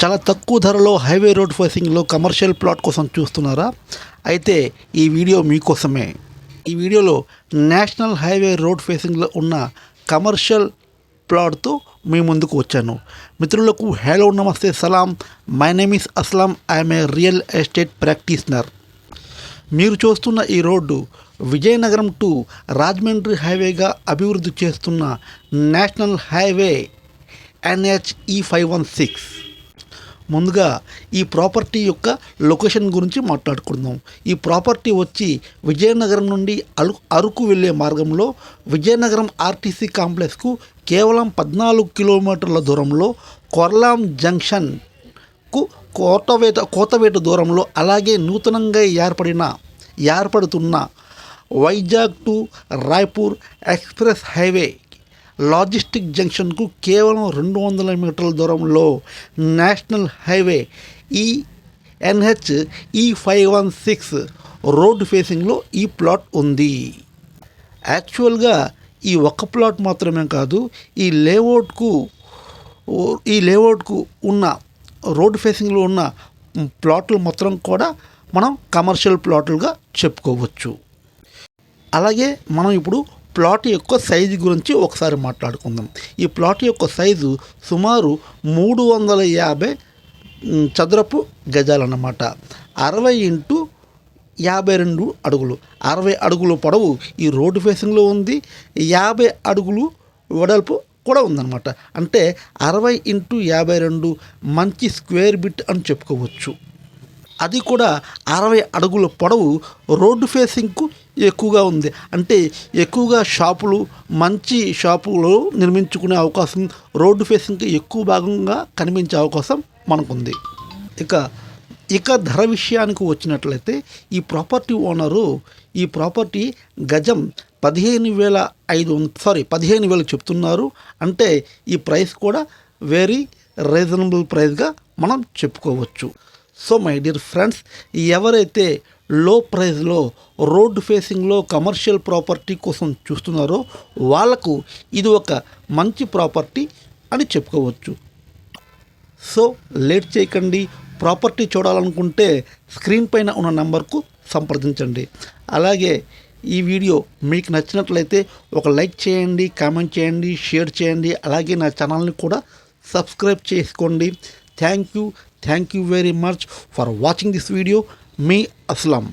చాలా తక్కువ ధరలో హైవే రోడ్ ఫేసింగ్లో కమర్షియల్ ప్లాట్ కోసం చూస్తున్నారా? అయితే ఈ వీడియో మీకోసమే. ఈ వీడియోలో నేషనల్ హైవే రోడ్ ఫేసింగ్లో ఉన్న కమర్షియల్ ప్లాట్తో మీ ముందుకు వచ్చాను. మిత్రులకు హలో, నమస్తే, సలాం. My name is Aslam. I'm a real estate practitioner. మీరు చూస్తున్న ఈ రోడ్డు విజయనగరం టు రాజమండ్రి హైవేగా అభివృద్ధి చేస్తున్న నేషనల్ హైవే NH E516. ముందుగా ఈ ప్రాపర్టీ యొక్క లొకేషన్ గురించి మాట్లాడుకుందాం. ఈ ప్రాపర్టీ వచ్చి విజయనగరం నుండి అరకు వెళ్ళే మార్గంలో విజయనగరం ఆర్టీసీ కాంప్లెక్స్కు కేవలం 14 కిలోమీటర్ల దూరంలో, కొర్లాం జంక్షన్కు కోతవేట దూరంలో, అలాగే నూతనంగా ఏర్పడుతున్న Vizag to Raipur express highway logistic జంక్షన్కు కేవలం 200 మీటర్ల దూరంలో national highway NH E516 road ఫేసింగ్లో ఈ ప్లాట్ ఉంది. యాక్చువల్గా ఈ ఒక్క ప్లాట్ మాత్రమే కాదు, ఈ లేఅవుట్కు ఉన్న రోడ్ ఫేసింగ్లో ఉన్న ప్లాట్లు మొత్తం కూడా మనం కమర్షియల్ ప్లాట్లుగా చెప్పుకోవచ్చు. అలాగే మనం ఇప్పుడు ప్లాట్ యొక్క సైజు గురించి ఒకసారి మాట్లాడుకుందాం. ఈ ప్లాట్ యొక్క సైజు సుమారు 350 చదరపు గజాలన్నమాట. 60 x 52 అడుగులు, 60 అడుగులు పొడవు ఈ రోడ్డు ఫేసింగ్లో ఉంది. 50 అడుగులు వెడల్పు కూడా ఉందన్నమాట. అంటే 60 x 52 మంచి స్క్వేర్ బిట్ అని చెప్పుకోవచ్చు. అది కూడా 60 అడుగుల పొడవు రోడ్డు ఫేసింగ్కు ఎక్కువగా ఉంది. అంటే ఎక్కువగా షాపులు, మంచి షాపులు నిర్మించుకునే అవకాశం, రోడ్డు ఫేసింగ్కి ఎక్కువ భాగంగా కనిపించే అవకాశం మనకుంది. ఇక ధర విషయానికి వచ్చినట్లయితే ఈ ప్రాపర్టీ ఓనరు ఈ ప్రాపర్టీ గజం 15,000 చెప్తున్నారు. అంటే ఈ ప్రైస్ కూడా వెరీ రీజనబుల్ ప్రైస్గా మనం చెప్పుకోవచ్చు. సో మై డియర్ ఫ్రెండ్స్, ఎవరైతే లో ప్రైస్లో రోడ్ ఫేసింగ్లో కమర్షియల్ ప్రాపర్టీ కోసం చూస్తున్నారో వాళ్ళకు ఇది ఒక మంచి ప్రాపర్టీ అని చెప్పుకోవచ్చు. సో లేట్ చేయకండి, ప్రాపర్టీ చూడాలనుకుంటే స్క్రీన్ పైన ఉన్న నెంబర్కు సంప్రదించండి. అలాగే ఈ వీడియో మీకు నచ్చినట్లయితే ఒక లైక్ చేయండి, కామెంట్ చేయండి, షేర్ చేయండి. అలాగే నా ఛానల్ని కూడా సబ్స్క్రైబ్ చేసుకోండి. Thank you very much for watching this video. Me Aslam.